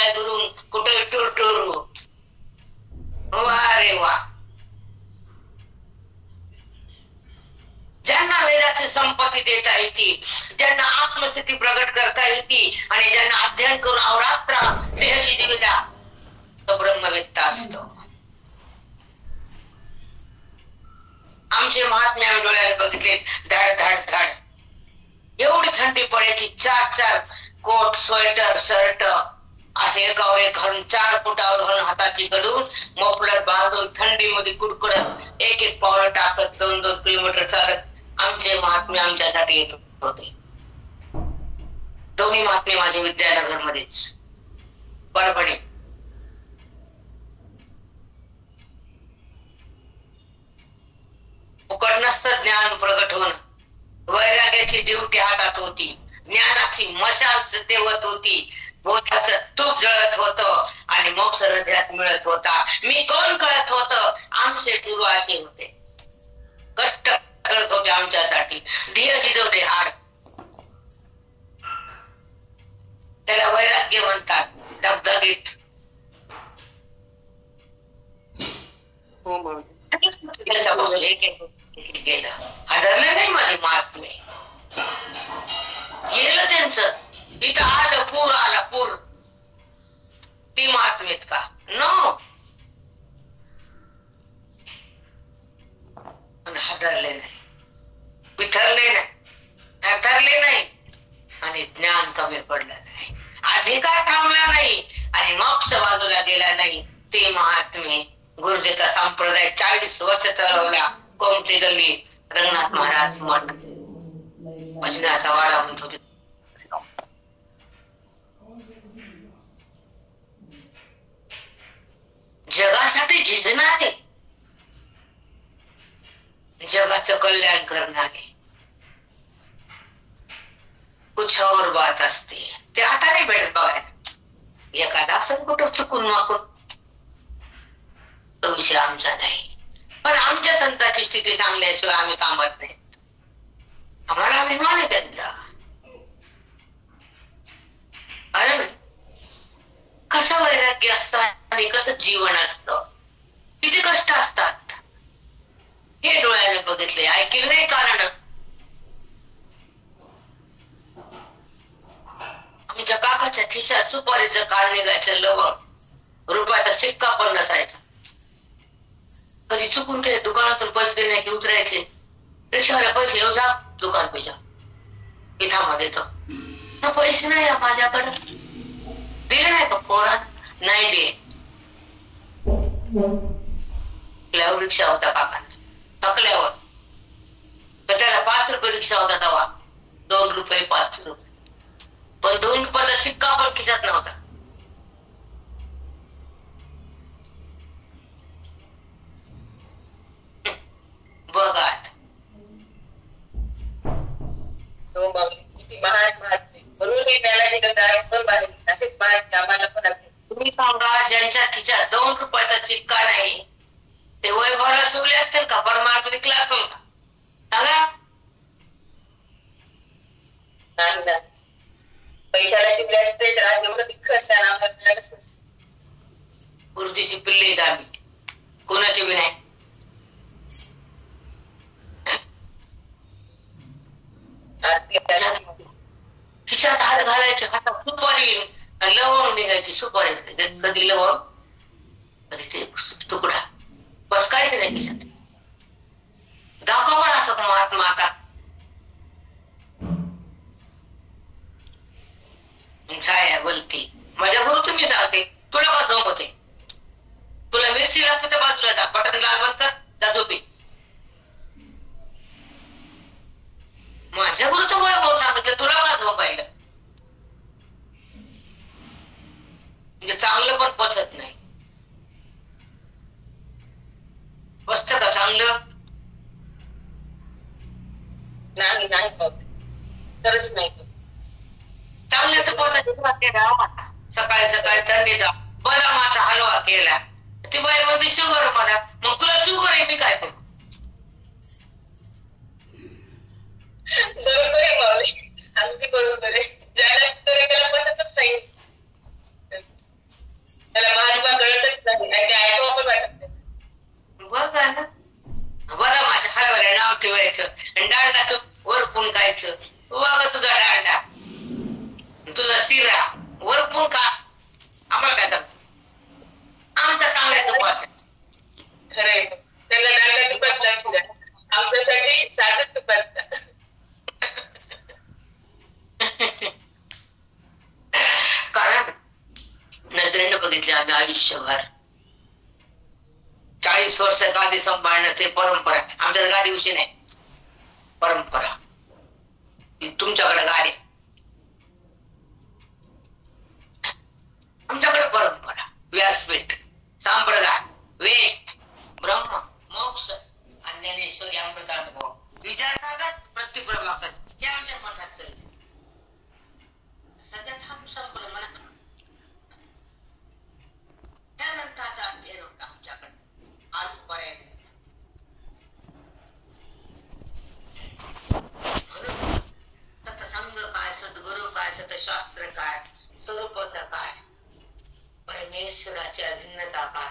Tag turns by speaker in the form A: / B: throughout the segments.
A: काय करून कुठे टुरटुरू. वा रे वा. ज्यांना वेदाची संपत्ती देता येते, ज्यांना आत्मस्थिती प्रगट करता येते आणि ज्यांना अध्ययन करून अवरात्र देहाची जीविका, तो ब्रह्मवेत्ता असतो. आमचे महात्मे आम्ही डोळ्याला बघितले, धाड धाड धाड एवढी थंडी पडायची. 4 कोट, स्वेटर, शर्ट असे एकावर एक घालून 4 फुटावर घालून हाताची कडून मफलर बांधून थंडीमध्ये कुडकुडत 1 पावलं टाकत 2 किलोमीटर चालत आमचे महात्मे आमच्यासाठी येत होते. दोन्ही महात्मे माझे विद्यानगर मध्येच, परभणी. फुकट नसतं ज्ञान प्रगट होणं. वैराग्याची ड्युटी हातात होती, ज्ञानाची मशाल तेवत होती, बोधाचं तूप जळत होतं आणि मोक्ष हृदयात मिळत होता. मी कोण कळत होत. आमचे गुरु असे होते, कष्ट करत होते आमच्यासाठी. ध्येय झिजवते हाड, त्याला वैराग्य म्हणतात. धगधगीत त्याच्यापासून एक गेलं. हादरले नाही माझे महात्मे. गेलं त्यांचं. इथं आलं, पूर आला, पूर. ती महात्मेत का? नो. हादरले नाही, पिथरले नाही, थरथरले नाही आणि ज्ञान कमी पडलं नाही, अधिकार थांबला नाही आणि मोक्ष बाजूला गेला नाही. ते महात्मे गुरुजीचा संप्रदाय 40 वर्ष चालवला. कोमटी गल्ली, रंगनाथ महाराज मठ, भजनाचा वाडा म्हणतो. जगासाठी झिजणारे, जगाचं कल्याण करणारे. कुछ और बात असते, ते आता नाही भेटत बघायला. एखादा असं कुठं चुकून माकून, तो विषय आमचा नाही. पण आमच्या संतांची स्थिती चांगल्याशिवाय आम्ही थांबत नाही. आम्हाला अभिमान आहे त्यांचा. कारण कसं वैराग्य असतं आणि कसं जीवन असतं, किती कष्ट असतात हे डोळ्याने बघितले, ऐकले नाही. कारण आमच्या काकाच्या खिशात सुपारीचं काळ निघायचं, लवंग, रुपयाचा शिक्का पण नसायचा. कधी चुकून ते दुकानातून पैसे देण्या की उतरायचे. रिक्षावाला पैसे येऊ जा, दुकान पे जा, इथं देतो. पैसे नाही माझ्याकडे. दिले नाही का पोरात? नाही दे. रिक्षा होता काकांना. थकल्यावर तर त्याला 5 रुपये रिक्षा होता तेव्हा. 2 रुपये 5 रुपये. पण 2 रुपयाचा शिक्का पण खिशात नव्हता. बघा किती महान महात्मे. म्हणून हे ज्ञानाचे गंगार पण बाहेर असेच महान आम्हाला पण असते. तुम्ही सांगा, ज्यांच्या खिशात 2 रुपयाचा शिक्का नाही, ते वैभवाला शिवले असतील का? परमार्थ विकला असेल का? सांगा. नाही, पैशाला शिवले असते तर आज एवढं विखत त्या नावाला मिळालंच नसतं. गुरुजीची पिल्ले दाबी, कोणाची बी नाही. खिशात हात घालायचे, हातात सुपारी, लवंग निघायची. सुपारी कधी लवंग, कधी ते तुकडा, बस काहीच नाही खिशात. दाखवा असं महात्मा. आता छाया बोलते, माझ्या गुरु तुम्ही सांगते, तुला का झोपते? तुला मिरची लागते तर बाजूला जा, बटन लाल बंद कर, जा झोपे. माझ्या गुरुचं वैभव सांगितलं, तुला का झोपायला? म्हणजे चांगलं पण पचत नाही. बसत का चांगलं? नाही नाही, खरंच नाही. चांगलं तर पचत. सकाळी सकाळी थंडीचा बदामाचा हलवा केला, ती बाई म्हणते शुगर मला. मग तुला शुगर आहे, मी काय करू? बरोबर आहे मावशी, अगदी बरोबर आहे. ज्याला शुगर आहे त्याला पचतच नाही. बघितले आम्ही आयुष्यभर. 40 वर्ष गादी सांभाळणं ते परंपरा. आमच्याकडे गादी उची नाही, परंपरा. तुमच्याकडे गाडी, आमच्याकडे परंपरा. व्यासपीठ, संप्रदाय, वेद, ब्रह्म, मोक्ष आणि ज्ञानेश्वरी अमृतानुभव, विचारसागर, प्रतिप्रभाकर हे आमच्या मनात चालले. सगळ्यात हा संपलं म्हणा. त्यानंतरचा अध्ययन होता आमच्याकडे आजपर्यंत. सत्संग काय, सद्गुरु काय, सतशास्त्र काय, स्वरूपता काय, परमेश्वराची अभिन्नता काय,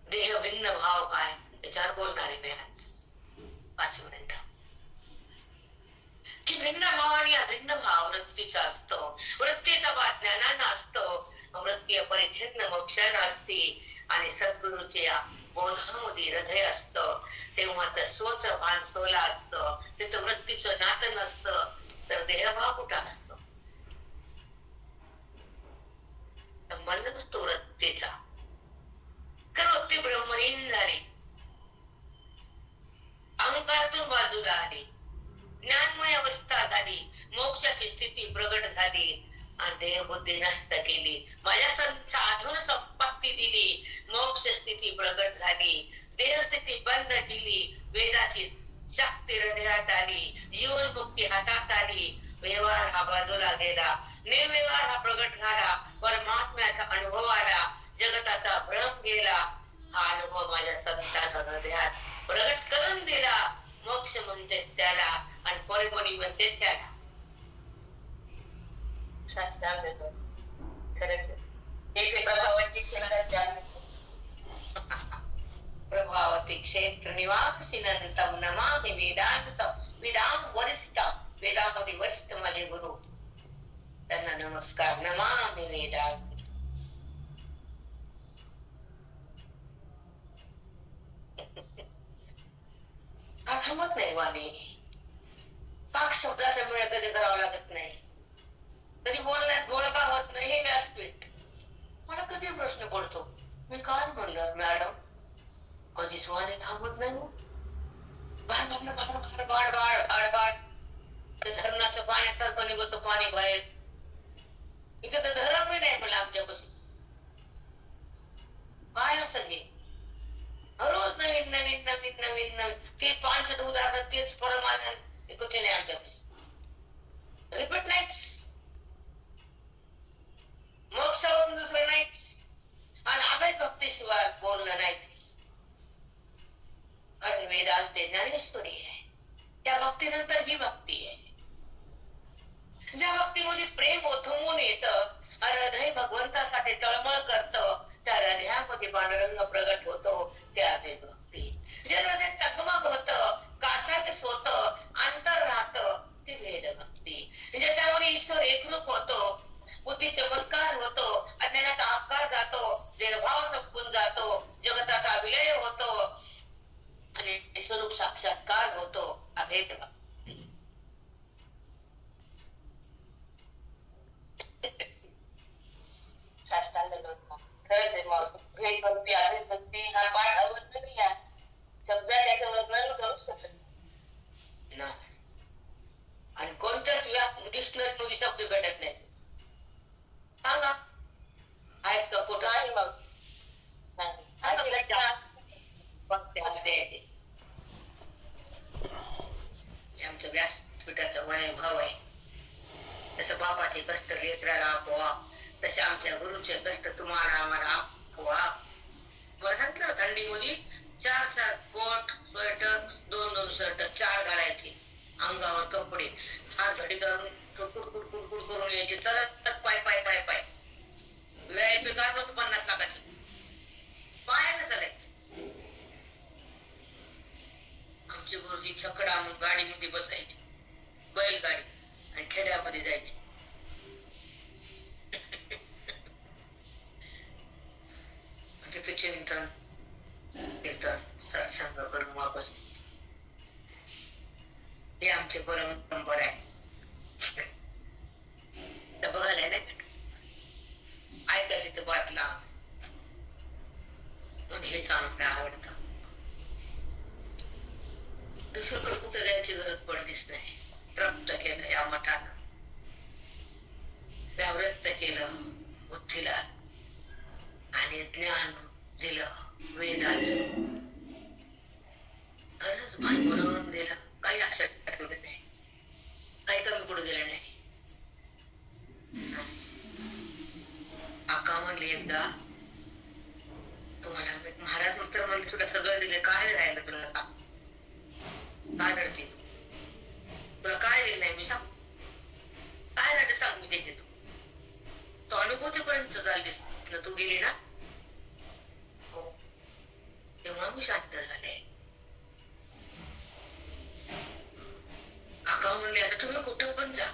A: देह भिन्न भाव काय, याच्यावर बोलणार आहे मी आज 5 मिनिटं. की भिन्न भाव आणि अभिन्न भाव वृत्तीचा असतो. वृत्तीचा भाव ज्ञानानं असतो, वृत्ती अपरिच्छिन्न मोक्षानं असते. आणि सद्गुरूचे बोधामध्ये हृदय असतं, तेव्हा तर स्वच भान सोला असतं. तिथं वृत्तीचं नातं नसतं, तर देहभाव कुठं असतो? संबंध नसतो वृत्तीचा. वृत्ती ब्रह्मलीन झाली, अहंकारातून बाजूला आली, ज्ञानमय अवस्था झाली, मोक्षाची स्थिती प्रगट झाली आणि देहबुद्धी नष्ट केली. माझ्या साधून संपत्ती दिली, मोक्ष स्थिती प्रगट झाली, देहस्थिती बंद केली, वेदाची शक्ती हृदयात आली, जीवन मुक्ती हातात आली, व्यवहार हा बाजूला गेला, निर्व्यवहार हा प्रगट झाला, परमात्म्याचा अनुभव आला, जगताचा भ्रम गेला. हा अनुभव माझ्या संतांना हृदयात प्रगट करून दिला. मोक्ष म्हणते त्याला आणि परिमणी म्हणते त्याला. प्रभावती क्षेत्र निवासिनंतम नमामि वेदांतम. वेदांत वरिष्ठ, वेदामध्ये वरिष्ठ माझे गुरु, त्यांना नमस्कार. नमामि वेदांत. का थांबत नाही वाणी? पाक शब्दाच्या मुळे कधी करावं लागत नाही, कधी बोलण्यात बोलका होत नाही. हे व्यासपीठ मला कधी प्रश्न पडतो, मी काय म्हणलं मॅडम? कधीच वाणी थांबत नाही. बाळ बाळ बाळ बाळ बाळ बाळ बाळ. ते धरणाचं पाण्यासारखं निघतं पाणी बाहेर. इथे तर धरण नाही मला आमच्यापासून. काय असं हे रोज नवीन नवीन नवीन नवीन नवीन ते 5 उदाहरण, तेच परमानंद कुठे नाही आमच्यापासून. रिपीट नाहीच, मोक्षावरून दुसरं नाहीच, आणि अभय भक्तीशिवाय बोलणं नाहीच. कारण वेदांत ज्ञानेश्वरी आहे, त्या भक्तीनंतर ही भक्ती आहे. ज्या भक्तीमध्ये प्रेम ओथंबून येतं, हृदय भगवंतासाठी तळमळ करतं, त्या हृदयामध्ये पांडुरंग प्रगट होतो, त्या ते भक्ती. जे हृदय तगमग होतं, कासावीस होतं, अंतर राहतं, ती भेद भक्ती. ज्याच्यामध्ये ईश्वर एकरूप होतो, बुद्धी चमत्कार होतो, अज्ञानाचा आकार जातो, देहभाव संपून जातो, जगताचा विलय होतो आणि स्वरूप साक्षात्कार होतो, अभेद भक्ती. खरंच आहे. मग भेद भक्ती, अभेद भक्ती हा पाठ अवर्णनीय आहे. शब्दात याचं वर्णन करू शकत नाही. आणि कोणत्याच डिक्शनरीमध्ये शब्द भेटत नाही. सांगा आहेत का कुठं? आहे मग आमचं व्यासपीठाचं वैभव आहे. जसं बाबाचे कष्ट लेकराला आपोआप, तसे आमच्या गुरुचे कष्ट तुम्हाला आम्हाला आपोआप. मला सांगितलं ना, थंडीमध्ये 4 कोट, स्वेटर, 2 शर्ट, 4 घालायचे, अंगावर कपडे, हात घडी करून कुडकुड करून यायचे, तरत पाय पाय पाय पाय. VIP कार नव्हतं 50 लाखाची, पायानं चालायचं. आमचे गुरुजी छकडा म्हणून गाडीमध्ये बसायचे, बैलगाडी, आणि खेड्यामध्ये जायचे. तिथे चिंतन कीर्तन सत्संग करून वापस. हे आमचे परंपरा आहे. तर बघायला नाही ऐकायचं तर बातला म्हणली एकदा, तुम्हाला महाराज तर म्हणते तुला सगळं दिले, काय राहिलं तुला सांग, काय रडते तू, तुला काय दिलं नाही मी सांग, काय झालं सांग, मी देते तू अनुभूतीपर्यंत झालीस ना तू गेली ना, हो तेव्हा मी शांत झाले. काका म्हणले आता तुम्ही कुठं पण जा,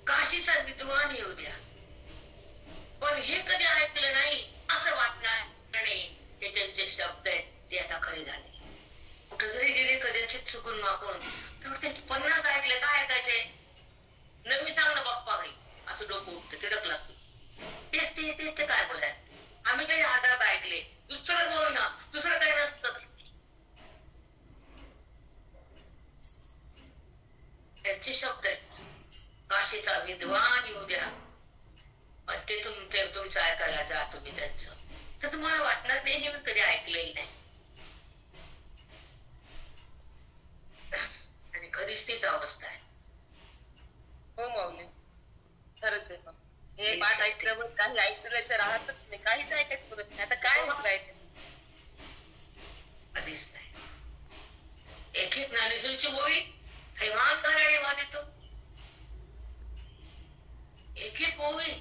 A: काशीचा विद्वान येऊ द्या, पण हे कधी ऐकलं नाही असं वाटणार नाही. हे त्यांचे शब्द आहेत, ते आता खरे झाले. कुठं जरी गेले कदाचित चुकून मागून तर त्यांचे 50 ऐकले, काय ऐकायचे, नवी सांग ना बाप्पा काही, असं डोकं उठतं, तिडक लागतं. तेच ते काय बोलाय, आम्ही काही हातात ऐकले, दुसरं बोल ना, दुसरं काही नसतंच. त्यांचे शब्द आहेत, काशीचा विद्वान येऊ द्या, पण ते तुमचं ऐकायला जा तुम्ही त्यांचं, तर तुम्हाला वाटणार नाही हे मी कधी ऐकलंही नाही. आणि खरीच तीच अवस्था आहे.
B: हो माऊली, खरंच आहे. हे पाठ ऐकल्यावर काही ऐकल्याचं राहतच नाही, काहीच ऐकायचं पुरत नाही. आता काय ऐकायचं
A: कधीच नाही. एक ज्ञानेश्वरीची ओळी थैमान घराणे वालितो, एक ओळी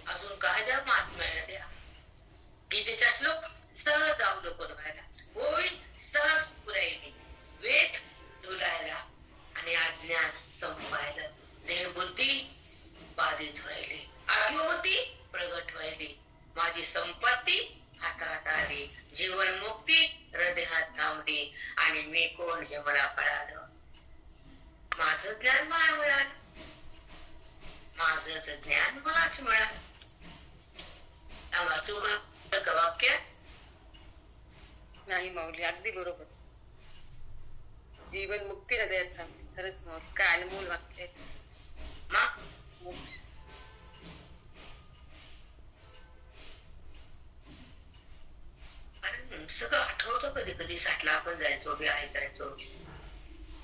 A: अजून काय द्या, महात्म्याला द्या. गीतेचा श्लोक सहज अवलोकन व्हायला, ओळी सहज पुरायली, वेद डोलायला आणि अज्ञान संपायला, देहबुद्धी बाधित व्हायली, आत्मबुद्धी प्रगट व्हायली, माझी संपत्ती हातात आली, जीवन मुक्ती हृदयात थांबली, आणि मी कोण हे मला कळालं. माझं ज्ञान मला मिळालं, माझंच ज्ञान मलाच मिळालं. वाक्य
B: नाही माऊली, अगदी बरोबर. जीवन मुक्ती हृदयात थांबली, खरंच माऊली, काय अनमोल वाक्य आहे.
A: सगळं आठवतं. कधी कधी साठला आपण जायचो, बिहारी जायचो,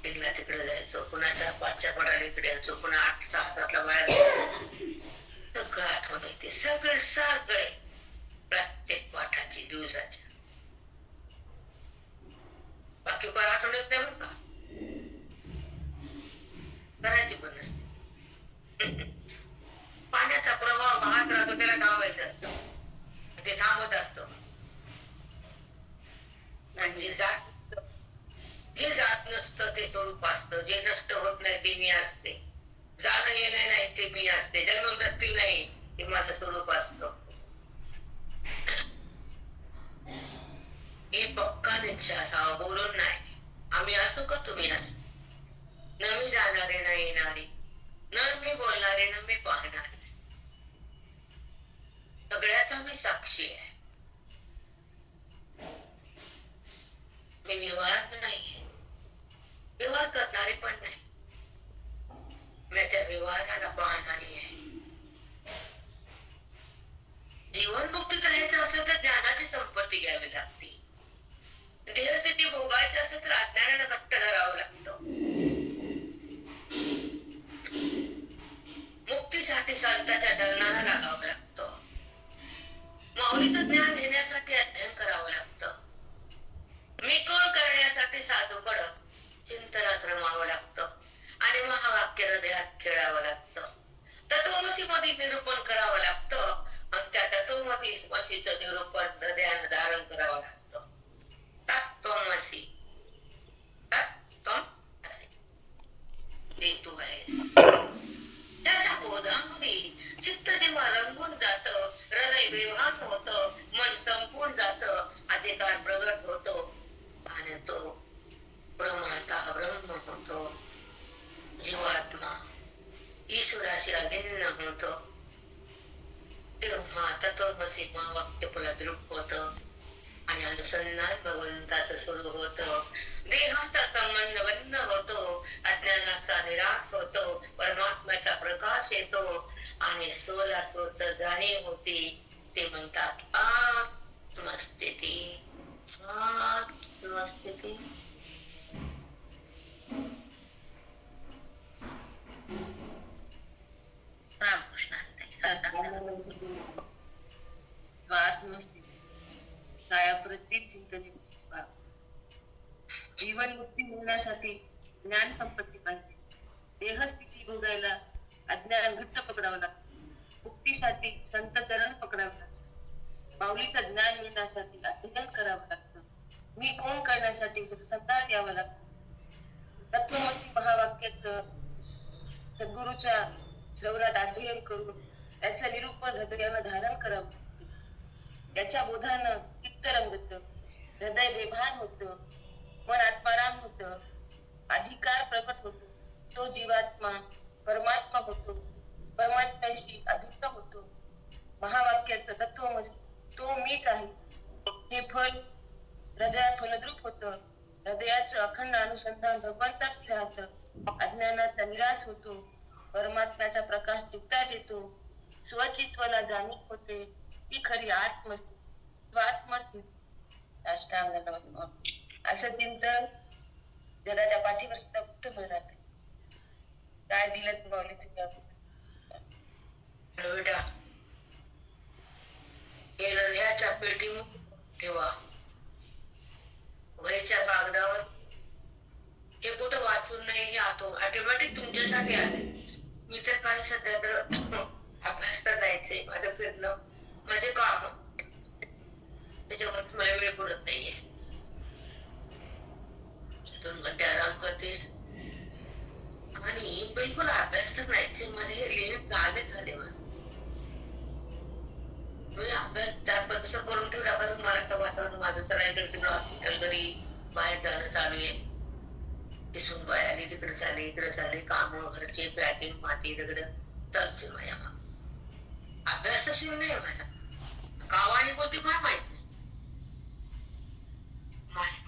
A: तिकडे जायचो, कुणाच्या 5च्या पडाला इकडे यायचो, पुन्हा 8-6-7ला बाहेर सगळं आठवत येते, सगळे प्रत्येक पाठाची दिवसाच्या. बाकी काय आठवण येत नाही बरं का, करायची पण नसते. पाण्याचा प्रवाह वाहत राहतो, त्याला थांबायचं असतं, ते थांबत असतं. जे जात नसतं ते स्वरूप असतं, जे नष्ट होत नाही ते मी असते, जाणं येणं नाही ते मी असते, जन्म मृत्यू नाही ते माझं स्वरूप असतं. हे पक्का निश्चय असावा, बोलून नाही. आम्ही असो का तुम्ही असो, न मी जाणारे न येणारे, न मी बोलणारे न मी पाहणारे, सगळ्याचा मी साक्षी आहे. मी व्यवहार नाही, व्यवहार करणारी पण नाही, मी त्या व्यवहाराला पाहणारी आहे. जीवनमुक्ती करायचं असेल तर ज्ञानाची संपत्ती घ्यावी लागते, देहस्थिती भोगायची असेल तर अज्ञानाला घट्ट धरावं लागतं. मुक्तीसाठी संतांच्या चरणाला लागावं लागतं, माऊलीचं ज्ञान घेण्यासाठी अध्ययन करावं लागतं, मी कोण करण्यासाठी साधूकडं चिंतनात रमावं लागतं, आणि महावाक्य हृदयात खेळावं लागतं. तत्वमसी मध्ये निरूपण करावं लागतं, आणि त्या तत्वमसीचं निरूपण हृदयानं धारण करावं लागतं. तत्वमसी, तत्वमसी, ते तू आहेस. त्याच्या बोधामध्ये चित्त जेव्हा रंगून जातं, हृदय विभान होतं, मन संपून जातं, अधिकार प्रगट होतो, आणि तो ब्रह्माता ब्रह्म होतो, जीवात्मा ईश्वराशी अभिन्न होतो. तेव्हा तत्वमसी महावाक्य फलद्रूप होतं, आणि अनुसंधान भगवंताचं सुरू होतं, देहाचा संबंध बंद होतो, अज्ञानाचा निराश होतो, परमात्म्याचा प्रकाश येतो, आणि स्वला स्वच जाणीव होती. ते म्हणतात आत्मस्थिती, आत्मस्थिती.
B: ज्ञान संपत्ती पाहिजे. देहस्थिती भोगायला अज्ञान घट्ट पकडावं लागतं. मुक्तीसाठी संत चरण पकडावं लागतं. माऊलीचं ज्ञान मिळण्यासाठी अध्ययन करावं लागतं. मी कोण करण्यासाठी संतान यावं लागतं. तत्वमसी महावाक्याचं सद्गुरूच्या श्रवणात अध्ययन करून त्याचं निरूपण हृदयानं धारण करावं लागतं. त्याच्या बोधानं चित्त रंगत, हृदय बेभान होतं, मन आत्माराम होतं, अधिकार प्रकट होतो. तो जीवात्मा परमात्मा होतो, परमात्म्याशी अभिन्न होतो. महावाक्याचं तत्वमसी तो मीच आहे हे फल हृदयात फलद्रूप होतं. हृदयाचं अखंड अनुसंधान भगवंताशी राहतं. अज्ञानाचा निराश होतो. परमात्म्याचा प्रकाश चित्तात येतो. स्वची स्वला जाणीव होते. ती खरी आत्मस्थिती. अष्टांग नमः असं चिंतन जगाच्या पाठीवर सुद्धा कुठं मिळणार नाही. काय दिलं माऊली
A: बेटा, हे हृदयाच्या पेटीमध्ये ठेवा. वहीच्या कागदावर हे कुठं वाचून नाही, हे ऑटोमॅटिक तुमच्यासाठी आले. मी तर काही सध्या तर अभ्यास तर जायचंय, माझं फिरणं, माझे काम, त्याच्यामध्ये मला वेळ पडत नाहीये. 2 घंटे आराम करते आणि बिलकुल अभ्यास तर नाहीच. माझे हे लिहिणे झाले माझं. मी अभ्यास 4-5 दिवस करून ठेवला, कारण मला तर वातावरण माझं तर तिकडे हॉस्पिटल घरी बाहेर जाणं चालू आहे. दिसून बाय आली, तिकडे चालली, इकडे चालली, काम घरचे पॅकिंग माती तिकडे चालूच माझ्या मग. अभ्यास तर शिव नाही माझा. गावाने बोलते मला माहित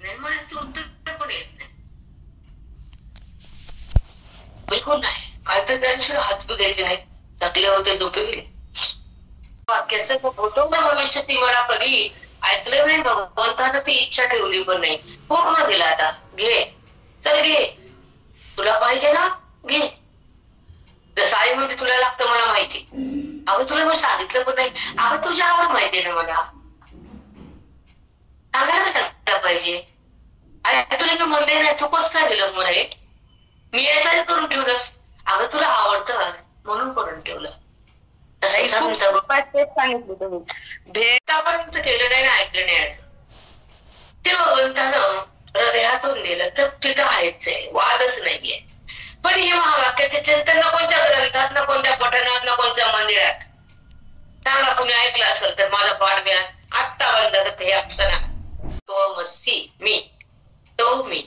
A: नाही मला उत्तर पण येत नाही, बिलकुल नाही. काल तर त्यांशिवाय हात बी घेतले नाही, थकले होते, झोपे गेले. वाक्याचं होतो ना भविष्य, ती मला कधी ऐकलं नाही. भगवंतानं ती इच्छा ठेवली पण नाही, पूर्ण दिला. आता घे, चल घे, तुला पाहिजे ना, घे. जसं आई म्हणजे तुला लागतं मला माहिती. अगं तुला मी सांगितलं पण नाही. अगं तुझी आवड माहितीये ना मला, सांगायला कशाला पाहिजे. अरे तुला मी म्हणले नाही, तू कसं काय दिलं मला हे, मी याच्याने करून ठेवलंस. अगं तुला आवडतं म्हणून करून ठेवलं. सांगितलं भेटापर्यंत केलं नाही ना, ऐकलं नाही असं. ते भगवंतानं हृदयातून दिलं तर तिथं आहेच आहे, वादच नाहीये. पण हे महावाक्याचे चिंतन ना कोणत्या ग्रंथात, ना कोणत्या पठणात, ना कोणत्या मंदिरात. सांगा कुणी ऐकलं असेल तर माझा पाठव्या आत्ता बंद करते हे अप्सना. तो मसी मी, तो मी,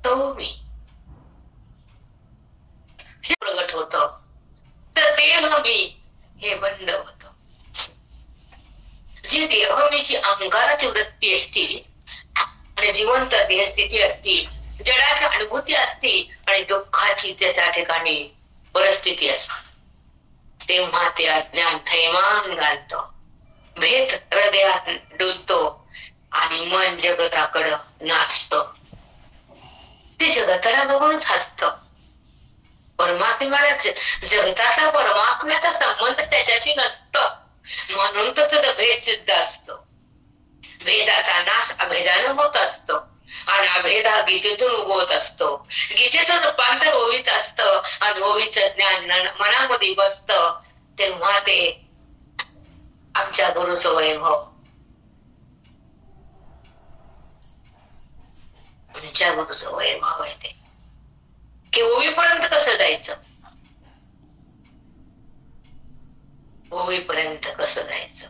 A: तो मी हे प्रगट होत. तर देह मी हे बंद होत. जी देहमीची अहंकाराची वृत्ती असती आणि जिवंत देहस्थिती असती, जडाची अनुभूती असती आणि दुःखाची त्या ठिकाणी परिस्थिती असते, तेव्हा ते अज्ञान थैमान घालतो, भेद हृदयात डुलतो आणि मन जगताकडं नाचतो. ते जगताला बघूनच हसत. परमात्म्याला, जगतातला परमात्म्याचा संबंध त्याच्याशी नसतो, म्हणून तर त्याचा भेद सिद्ध असतो. भेदाचा नाश अभेदानं होत असतो आणि अभेदा गीतेतून उगवत असतो. गीतेचं रूपांतर ओवीत असतं आणि ओवीचं ज्ञान मनामध्ये बसतं. तेव्हा ते आमच्या गुरुचं वैभव, आमच्या गुरुचं वैभव आहे ते की ओवीपर्यंत कसं जायचं, ओवीपर्यंत कसं जायचं.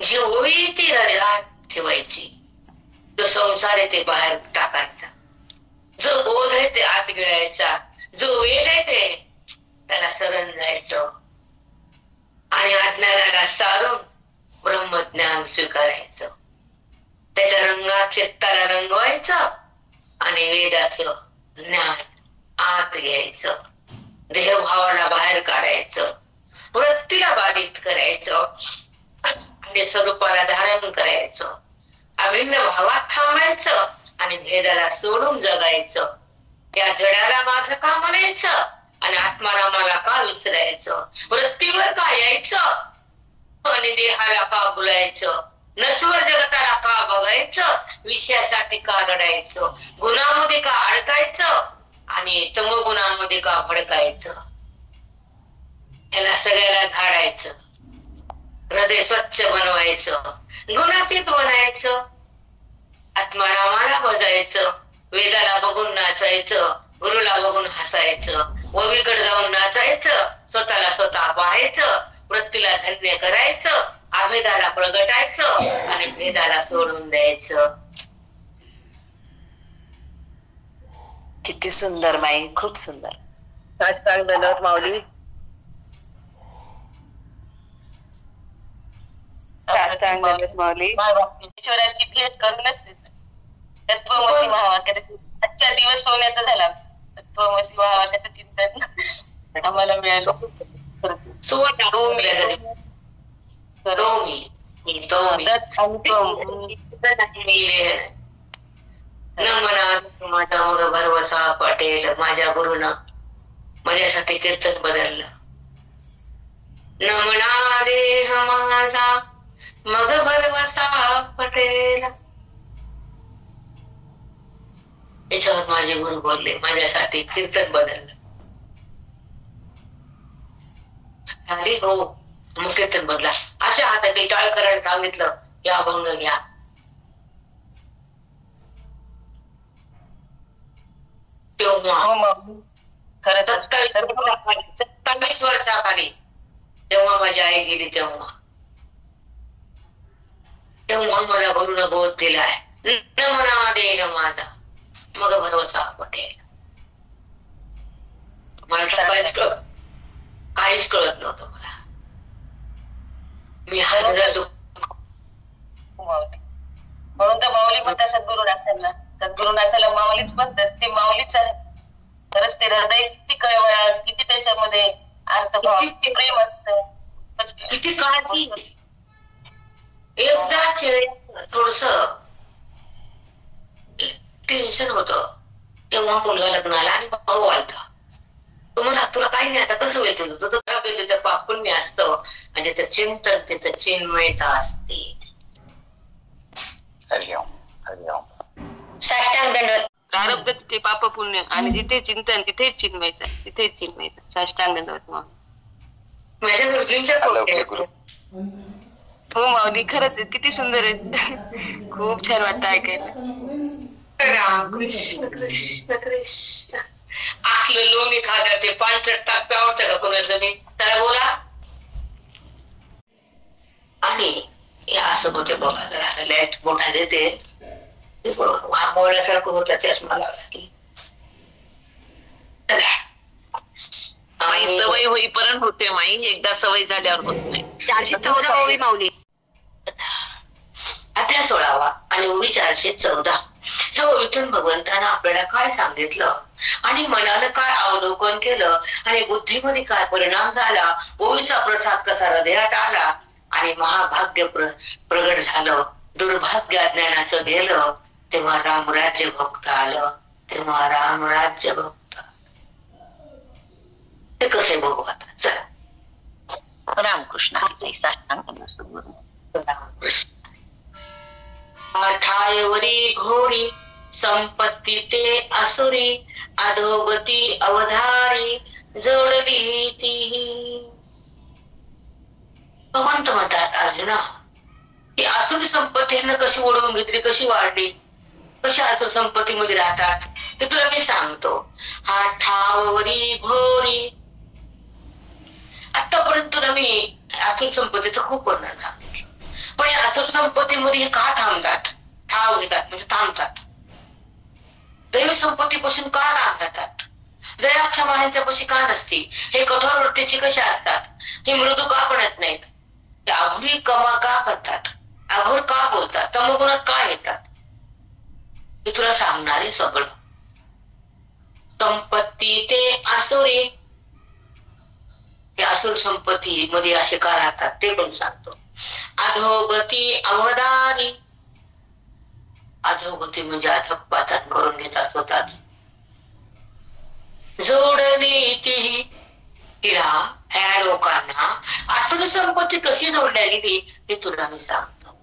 A: जी ओवी ती हृदयात ठेवायची, जो संसार आहे ते बाहेर टाकायचा, जो बोध आहे ते आत गिळायचा, जो वेद आहे ते त्याला शरण जायचं आणि अज्ञानाला सारून ब्रह्मज्ञान स्वीकारायचं. त्याच्या रंगात चित्ताला रंगवायचं आणि वेदाचं ज्ञान आत घ्यायचं, देहभावाला बाहेर काढायचं, वृत्तीला बाधित करायचं आणि स्वरूपाला धारण करायचं. अभिन्न भावात थांबायचं आणि भेदाला सोडून जगायचं. या जडाला माझं का म्हणायचं आणि आत्मारामाला का विसरायचं, वृत्तीवर का यायचं आणि देहाला का बोलायचं. नश्वर जगताला का बघायचं, विषयासाठी का रडायचं, गुणामध्ये का अडकायचं आणि तमोगुणामध्ये का भडकायचं. याला सगळ्याला झाडायचं, हृदय स्वच्छ बनवायचं, गुणातीत बनायचं, आत्मारामाला बजायचं, वेदाला बघून नाचायचं, गुरुला बघून हसायचं, ओवीकडे जाऊन नाचायचं, स्वतःला स्वतः पाहायचं, वृत्तीला धन्य करायचं, अभेदाला प्रगटायचं आणि भेदाला सोडून द्यायचं.
C: किती सुंदर माई, खूप सुंदर.
B: धन्यवाद माऊली.
C: माऊली
B: ईश्वराची भेट करूनच तत्वमसी महावाक्याचा आजचा दिवस सोन्याचा झाला. तत्वमसी महावाक्याचं चिंतन आम्हाला मिळालं.
A: माझा मग भरवसा पटेल, माझ्या गुरुनं माझ्यासाठी कीर्तन बदललं. न म्हणा देह माझा मग भरवसा पटेल. याच्यावर माझे गुरु बोलले, माझ्यासाठी कीर्तन बदललं. अरे हो, मग कीर्तन बदला. अशा हातातील टाळ करायला सांगितलं, या भंग घ्या. तेव्हा खरं 27 वर्षाखाली तेव्हा माझी आई गेली, तेव्हा मला गुरुनं बोध दिलाय, न म्हणा देह माझा मग भरवसा पटेल. मला काहीच कळत नव्हतं. मला मी
B: म्हणून तर माऊली म्हणतात सद्गुरुनाथांना. सद्गुरुनाथाला माऊलीच म्हणतात, ते माऊलीच आहे. खरंच ते हृदय किती कळवळा, किती त्याच्यामध्ये अर्थभाव, किती प्रेम असतं,
A: किती काळजी. एकदा थोडस टेन्शन होत, तेव्हा मुलगा लग्नाला आणि भाऊ आलता. तो म्हणा तुला काही नाही, आता कसं होईल तुझं, तो तिथं पापुण्य असतं म्हणजे तिथं चिंतन, तिथं चिन्मयता असते.
C: हरिओम हरिओम.
A: साष्टांग दंडवत.
B: प्रारब्ध तिथे पाप पुण्य आणि जिथे चिंतन तिथेच चिन्मयता, तिथेच चिन्मयता. साष्टांग दंडवत माऊली.
A: माझ्या गुरुजींच्या
B: हो माऊली, खरंच किती सुंदर आहे. खूप छान वाटतं ऐकायला.
A: राम कृष्ण कृष्ण कृष्ण. असलं लोणी खाद्या ते पांचट टाक आवडतं का कोणाचं मी, त्याला बोला. आणि हे असं होते बघा, जरा लाईट मोठा देते मोडल्यासारखं होतं, तेच मला
C: सवय होईपर्यंत होते माई, एकदा सवय झाल्यावर होत नाही. 414 माऊली.
A: अध्याय 16 आणि ओवी 414. ह्या ओवीतून भगवंतानं आपल्याला काय सांगितलं आणि मनानं काय अवलोकन केलं आणि बुद्धीमध्ये काय परिणाम झाला, ओवीचा प्रसाद कसा हृदयात आला आणि महाभाग्य प्रगट झालं, दुर्भाग्य अज्ञानाचं गेलं, तेव्हा रामराज्य भक्त आलं. तेव्हा रामराज्य भक्त ते कसे बघू आता. चला
C: रामकृष्ण.
A: ठायवरी घोरी संपत्ती ते असुरी, अधोगती अवधारी जोडली ती. भगवंत म्हणतात अर्जुना, ही असुरी संपत्ती कशी ओढवून घेतली, कशी वाढली, कशा असुर संपत्तीमध्ये राहतात ते तुला मी सांगतो. हा ठाववरी घोरी. आतापर्यंत तुला मी असुर संपत्तीचं खूप वर्णन सांगितलं, पण या असुर संपत्तीमध्ये हे का थांबतात, ठाव घेतात म्हणजे थांबतात. दैवी संपत्तीपासून का लांब राहतात, दयाक्षमा ह्यांच्यापाशी का नसती, हे कठोर वृत्तीचे कसे असतात, हे मृदू का बनत नाहीत, हे अघोरी कमा का करतात, अघोर का बोलतात, तमोगुणात का येतात, हे तुला सांगणारे सगळं. संपत्ती ते असुरी, ते असुर संपत्ती मध्ये असे का राहतात ते पण सांगतो. अधोगती अवधानी. अधोगती म्हणजे अधपातन करून घेतात स्वतःच. जोडली ती. तिला ह्या लोकांना असुर संपत्ती कशी जोडल्या गेली ते तुला मी सांगतो.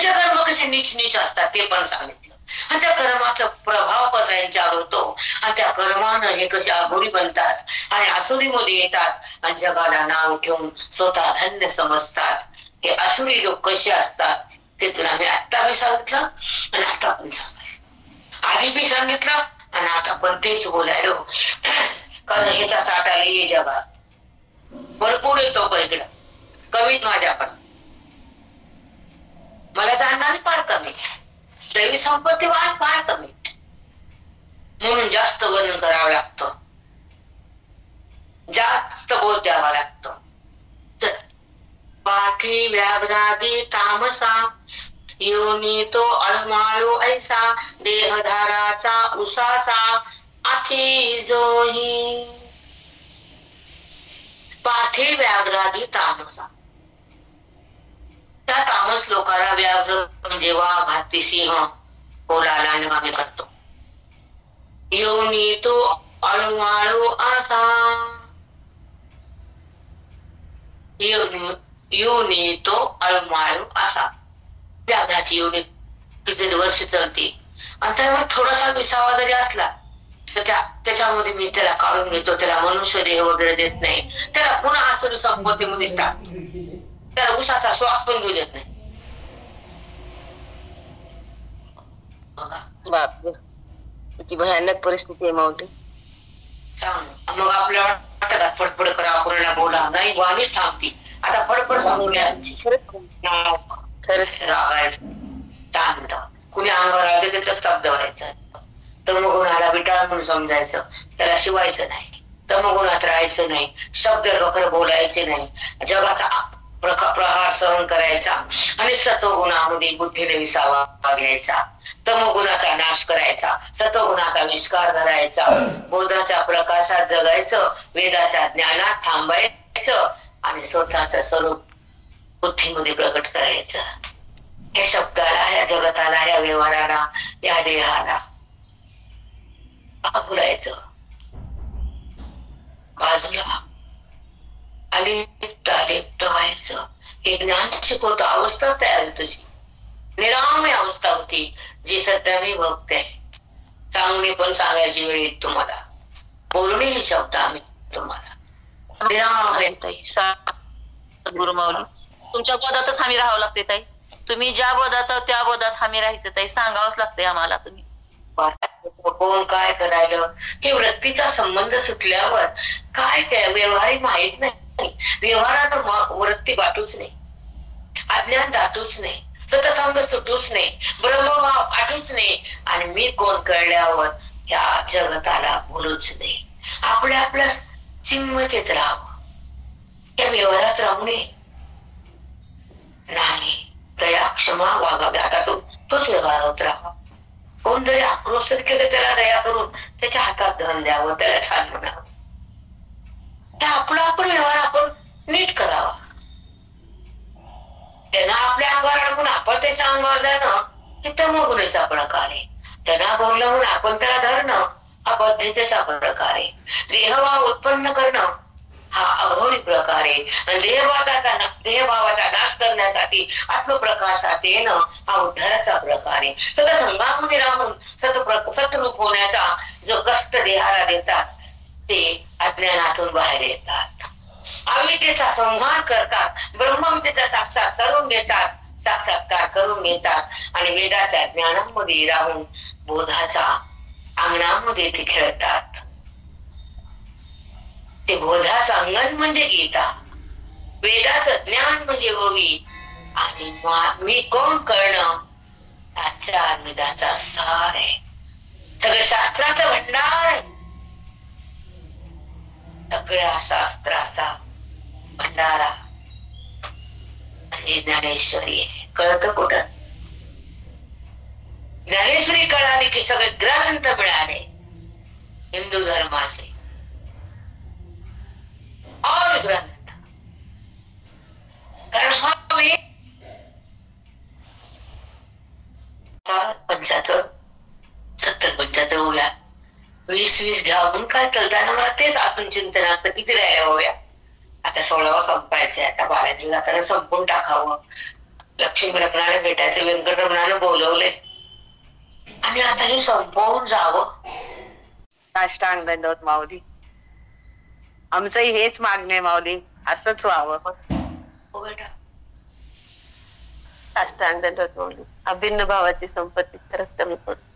A: त्यांचे कर्म कसे नीच नीच असतात ते पण सांगितलं, आणि त्या कर्माचा प्रभाव कसा यांच्यावर होतो, आणि त्या कर्मानं हे कसे अघोरी बनतात आणि आसुरीमध्ये येतात आणि जगाला नाव ठेवून स्वतः धन्य समजतात. हे आसुरी लोक कसे असतात ते तुला मी आत्ता मी सांगितलं आणि आता पण सांगितलं, आधी मी सांगितलं आणि आता पण तेच बोलायलो. कारण ह्याचा साठा येईल जगात भरपूर येतो, पण इकडं कमीच माझ्याकडं, मला जाणणारी फार कमी, दैवी संपत्ती फार कमी, म्हणून जास्त वर्णन करावं लागतं, जास्त बोध द्यावा लागतो. पाठी व्याघ्रादी तामसा योनी तो अळमाळू ऐसा देहधाराचा उसासा आखी जोही. पाठी व्याघ्रादी तामसा, त्या तामस लोकांना व्याघ्र म्हणजे वाघ, हत्ती, सिंह, कोला, लांडगा करतो. योनी तो अळमाळू असा, योनी तो अळमाळू असा, व्याघ्राची योनी किती वर्ष चालते, आणि त्यामुळे थोडासा विसावा जरी असला तर त्याच्यामध्ये मी त्याला काढून घेतो, त्याला मनुष्य देह वगैरे देत नाही, त्याला पुन्हा आसुरी संपत्तीमध्ये टाकतो, त्याला उसाचा श्वास पण घेऊ देत नाही.
B: बापरे, किती भयानक परिस्थिती आहे माऊली.
A: सांग मग आपल्याला वाटतं का फडफड करा, कोणाला बोला नाही, वाणीच थांबती. आता फडफड सांगूया, खरंच रागायचं शांत, कुणी अंगावर आलं त्याचं स्तब्ध व्हायचं, तमगुणाला विटाळ म्हणून समजायचं, त्याला शिवायचं नाही, तमगुणात राहायचं नाही, शब्द वगैरे बोलायचे नाही, जगाचा प्रहार सहन करायचा आणि सत्वगुणामध्ये बुद्धीने विसावा घ्यायचा, तमगुणाचा नाश करायचा, सत्वगुणाचा विष्कार करायचा, बोधाच्या प्रकाशात जगायचं, वेदाच्या ज्ञानात थांबायचं आणि स्वतःचं स्वरूप बुद्धीमध्ये प्रकट करायचं. या शब्दाला, या जगताला, या व्यवहाराला, या देहाला बोलायचं, बाजूला अलिप्त व्हायचं. हे ज्ञान शिकवतो, अवस्था तयार होती, तशी निरामय अवस्था होती जी सध्या मी बघते. चांगली पण सांगायची वेळ येत तुम्हाला, बोलणे हे शब्द आम्ही तुम्हाला निरामय.
C: गुरुमाऊली, तुमच्या पदातच आम्ही राहावं लागते ताई, तुम्ही ज्या पदात त्या पदात आम्ही राहायचं ताई, सांगावंच लागतंय आम्हाला. तुम्ही
A: कोण काय करायला, हे वृत्तीचा संबंध सुटल्यावर काय त्या व्यवहारिक माहित नाही, व्यवहारानं वृत्ती वाटूच नाही, अज्ञान दाटूच नाही, सतसंग सुटूच नाही, ब्रह्मभाव आठूच नाही, आणि मी कोण कळल्यावर या जगताला बोलूच नाही. आपल्या चिन्मतेत राहावं, या व्यवहारात राहू नये. नाही दया क्षमा वागावे, आता तोच व्यवहार होत राहावा. कोण जरी आक्रोश केलं त्याला दया करून त्याच्या हातात धन द्यावं, त्याला छान म्हणावं. आपला आपण व्यवहार आपण नीट करावा. त्यांना आपल्या अंगावर अडकून आपण त्याच्या अंगावर जाणं हे तमोगुणीचा प्रकार आहे. त्यांना बोललं म्हणून आपण त्याला धरणं हा बद्धतेचा प्रकार आहे. देहभाव उत्पन्न करणं हा अघोरी प्रकार आहे. आणि देहभावाचा नाश करण्यासाठी आत्मप्रकाशात येणं हा उद्धाराचा प्रकार आहे. सतत संघामध्ये राहून सतरूप होण्याचा जो कष्ट देहाला देतात ते अज्ञानातून बाहेर येतात, अविद्येचा संहार करतात, ब्रह्मविद्येचा साक्षात्कार करून घेतात आणि वेदाच्या ज्ञानामध्ये राहून बोधाच्या अंगणामध्ये ते खेळतात. ते बोधाचं अंगण म्हणजे गीता, वेदाचं ज्ञान म्हणजे ओवी, आणि मी कोण कळणं आजच्या वेदाचा सार आहे. सगळं शास्त्राचा भंडार आहे, सगळ्या शास्त्राचा भंडारा म्हणजे ज्ञानेश्वरी आहे. कळतं कुठं? ज्ञानेश्वरी कळाली की सगळे ग्रंथ मिळाले हिंदू धर्माचे, ऑल ग्रंथ. कारण हा 75 होऊया, 20 घ्यावून काय चालताना मला तेच आतून चिंतन असतं किती राहायला होऊया. आता 16वा संपायचंय, आता 12 दिवसाकडे संपून टाकावं. लक्ष्मी रमणाला भेटायचं व्यंकटरमणानं बोलवले आणि आता हे संपवून जावं.
D: साष्टांग दंडवत माऊली. आमचंही हेच मागणं आहे माऊली, असंच व्हावं.
A: हो बेटा.
C: साष्टांग दंडवत माऊली. अभिन्न भावाची संपत्ती खरंच कमी पडते.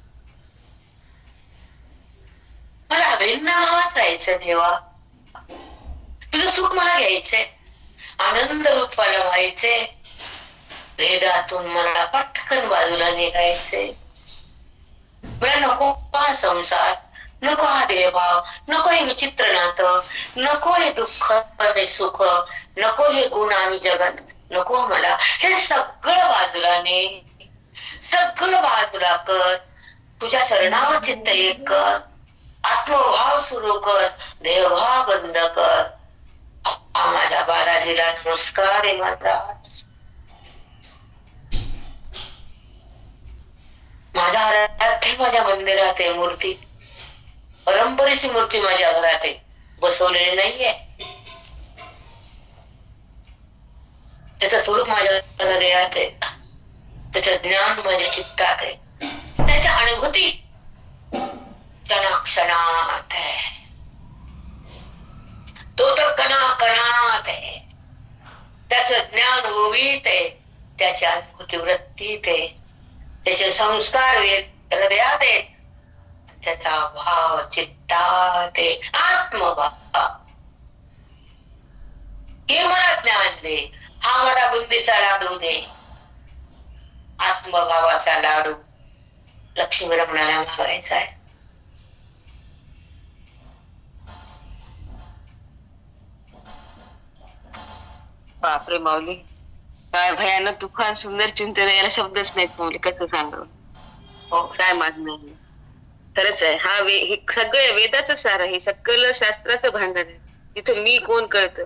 A: मला अभिन्न भावात राहायचं देवा. तुझं सुख मला घ्यायचंय, आनंद रूपाला व्हायचे, भेदातून मला पटकन बाजूला निघायचे. मला नको हा संसार, नको हा देवभाव, नको हे विचित्र नातं, नको हे दुःख आणि सुख, नको हे गुण आणि जगत, नको मला. हे सगळं बाजूला ने, सगळं बाजूला कर. तुझ्या चरणावर चित्त एक कर, आत्मभाव सुरू कर, देवभाव बंद कर. माझ्या बालाजीला नमस्कार आहे महाराज. माझ्या घरात माझ्या मंदिरात आहे मूर्ती, परंपरेची मूर्ती माझ्या घरात आहे, बसवलेली नाहीये. त्याचं स्वरूप माझ्या हृदयात आहे, त्याचं ज्ञान माझ्या चित्तात आहे, त्याच्या अनुभूती क्षणाक्षणात आहे. तो तर कणाकणात आहे. त्याचं ज्ञान ओवीत आहे, त्याची अनुभूती वृत्तीत आहे, त्याचे संस्कार हृदयात आहेत, त्याचा भाव चित्तात आहे. आत्मभाव हे मला ज्ञान दे, हा मला बुंदीचा लाडू दे. आत्मभावाचा लाडू लक्ष्मी रमणाला मागायचा आहे.
B: बापरे माऊली, काय भयानक तुफान सुंदर चिंतन, याला शब्दच नाहीत माऊली, कसं सांगावं.
A: हो.
B: काय मागणं आहे. खरंच आहे, हा हे सगळं वेदाचं सार आहे, सगळं शास्त्राचं भांडण आहे. तिथं मी कोण कळतं.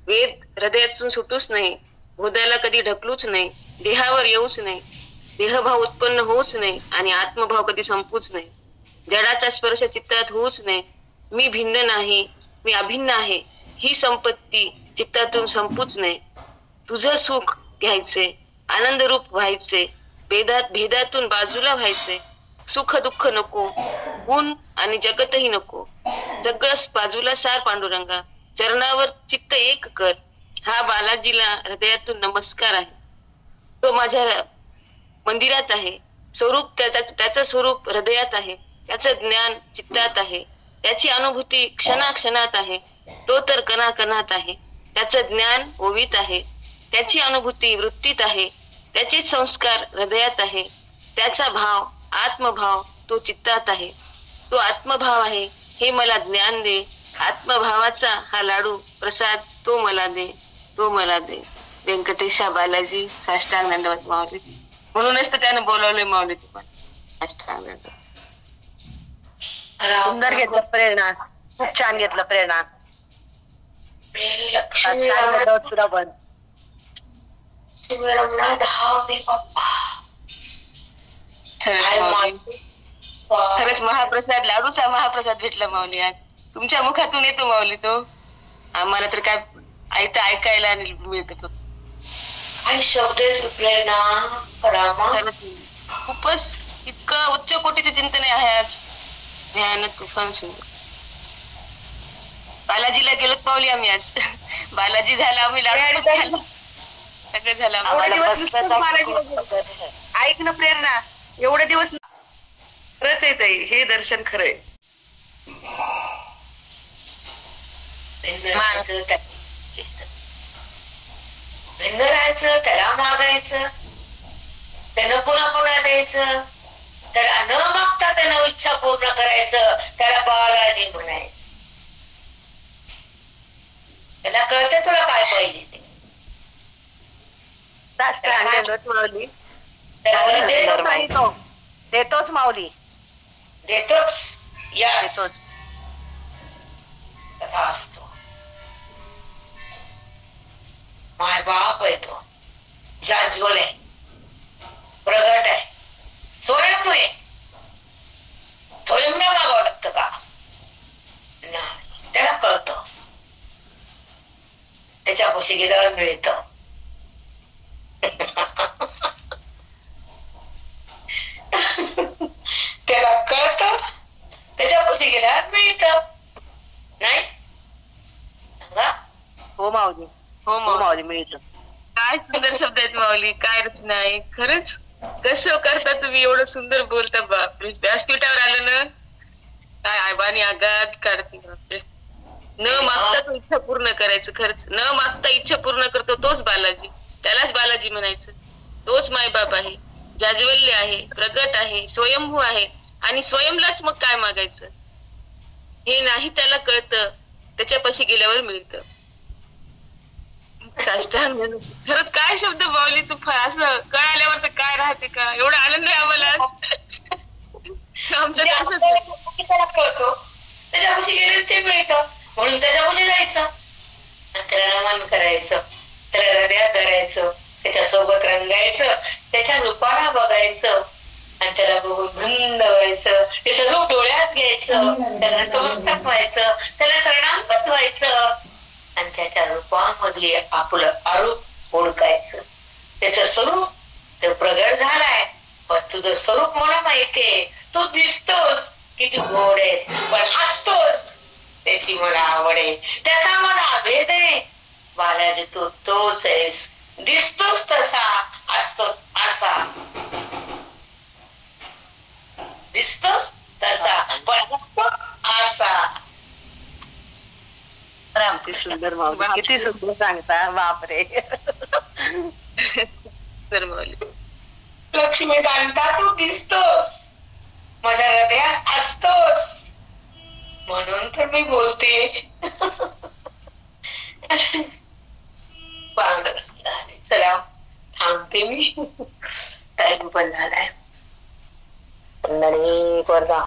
B: वेद हृदयातून सुटूच नाही, हृदयाला कधी ढकलूच नाही, देहावर येऊच नाही, देहभाव उत्पन्न होऊच नाही आणि आत्मभाव कधी संपूच नाही, जडाचा स्पर्श चित्तात होऊच नाही. मी भिन्न नाही, मी अभिन्न आहे, ही संपत्ती चित्तातून संपूच नाही. तुझं सुख घ्यायचे, आनंद रूप व्हायचे, भेदातून बाजूला व्हायचे. सुख दुःख नको, गुण आणि जगतही नको, सगळं बाजूला सार पांडुरंगा. चरणावर चित्त एक कर, हा बालाजीला हृदयातून नमस्कार आहे. तो माझ्या मंदिरात आहे, स्वरूप त्याचं स्वरूप हृदयात आहे, त्याचं ज्ञान चित्तात आहे, त्याची अनुभूती क्षणाक्षणात आहे. तो तर कणाकणात आहे, त्याचं ज्ञान ओवीत आहे, त्याची अनुभूती वृत्तीत आहे, त्याचे संस्कार हृदयात आहे, त्याचा भाव आत्मभाव तो चित्तात आहे. तो आत्मभाव आहे, हे मला ज्ञान दे. आत्मभावाचा हा लाडू प्रसाद तो मला दे, तो मला दे. व्यंकटेशा बालाजी. साष्टांग दंडवत माऊली. म्हणूनच तर त्यानं बोलवले माऊली तुम्हाला. साष्टांग दंडवत.
D: सुंदर घेतलं प्रेरणा, खूप छान घेतलं प्रेरणा.
A: लक्ष्मी
D: तुला पण
A: रमणा धाव दे बाप्पा.
B: खरंच महाप्रसाद, लाडूचा महाप्रसाद भेटला माऊली आज. तुमच्या मुखातून येतो माऊली तो. आम्हाला तर काय ऐकायला मिळतं.
A: काही शब्द प्रेरणा
B: खूपच इतकं उच्च कोटीचं चिंतन आहे आज. भयानक तुफान सुंदर. बालाजीला गेलोत पावली आम्ही आज. बालाजी झाला, आम्ही लाडू झाला, सगळं झालं.
D: ऐक ना प्रेरणा, एवढे दिवस खरंच येत आहे हे दर्शन. खरंय
A: भिन्न राहायचं, त्याला मागायचं, त्यानं पुन्हा पुन्हा द्यायचं, त्याला न मागता त्यानं इच्छा पूर्ण करायचं, त्याला बालाजी म्हणायचं. त्याला कळते तुला काय पाहिजे ते.
D: माऊली देतोच माऊली
A: देतोच.
D: देतोच.
A: तथा असतो. माय बाप आहे तो, जाज्वल आहे, प्रगट आहे, स्वयं आहे. स्वयं मागावं लागतं का? नाही, त्याला कळतं. त्याच्या पाशी गेल्यावर मिळतं.
D: माऊली.
C: हो
D: हो
C: माऊली.
D: माऊली मिळतं.
C: काय सुंदर शब्द आहेत माऊली, काय रचना आहे खरंच. कसं करता तुम्ही, एवढं सुंदर बोलता. बापरे, व्यासपीठावर आलं ना काय आबानी आघात काढते. बापरे, न मागता तो इच्छा पूर्ण करायचं. खरंच न मागता इच्छा पूर्ण करतो तोच बालाजी. त्यालाच बालाजी म्हणायचं. तोच मायबाप आहे, जाज्वल्य आहे, प्रगट आहे, स्वयंभू आहे. आणि स्वयंलाच मग काय मागायचं हे नाही त्याला कळतं, त्याच्यापाशी गेल्यावर मिळतं. साष्टांग खरंच काय शब्द माऊली तू. असं कळाल्यावर तर काय राहते का, एवढा आनंद आहे आम्हाला आमच्या
A: त्याला कळतो, त्याच्यापाशी गेले ते मिळतं म्हणून त्याच्यापाशी जायचं, त्याला नमन करायचं, त्याला हृदयात धरायचं, त्याच्यासोबत रंगायचं, त्याच्या रूपाला बघायचं आणि त्याला बघून धुंद व्हायचं, त्याचं रूप डोळ्यात घ्यायचं, त्याला नतमस्तक व्हायचं, त्याला शरणागत व्हायचं आणि त्याच्या रूपामध्ये आपलं अरूप ओळखायचं. त्याचं स्वरूप ते प्रगट झालाय, पण तुझं स्वरूप मला माहितीये. तू दिसतोस किती गोड आहेस, पण हसतोस त्याची मला आवड आहे, त्याचा मला भेद आहे. बालाजी तू तोच आहेस, दिसतोस तसा, असतोस असा. दिसतोस तसा पण हसतो असा.
D: किती सुंदर माऊली, किती सुंदर सांगता. बापरे.
A: लक्ष्मीकांता तू दिसतोस, माझ्या हृदयात असतोस, म्हणून तर मी बोलते. चला थांबते मी, टाइम पण झालाय.